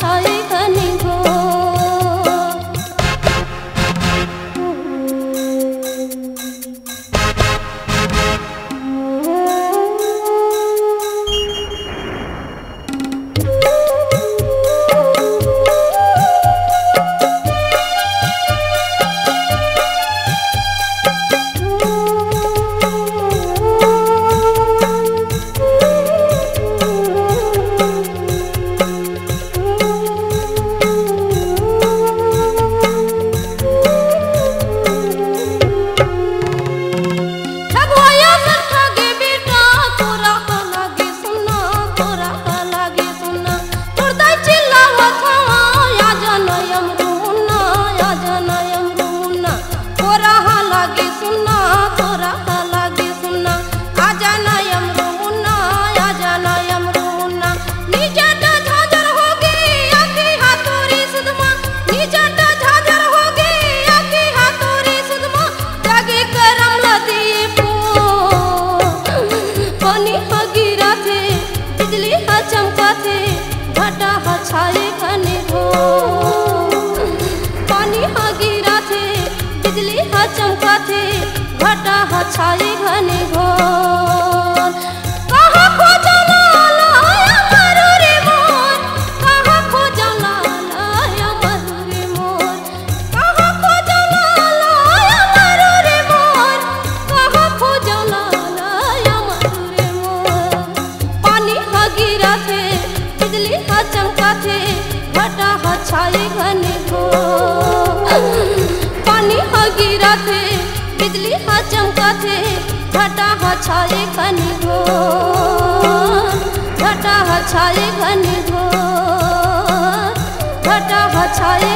छाए घने घोर। बिजली हा चमका थे घटा हा छाए घने घोर। पानी हा गिरा थे बिजली हा चमका थे घटा हा छाए घने घोर। कहाँ खोजा लाया मरु रे मोर, कहाँ खोजा लाया मरु रे मोर, कहाँ खोजा लाया मरु रे मोर, कहाँ खोजा लाया मरु रे मोर। पानी हा गिरा थे बिजली हा चमका थे घटा हा छाए घने घोर। पानी हा गिरा थे बिजली हा चमका थे घटा हा छाए घने घोर। घटा हा छाए घने घोर, घटा हा छाए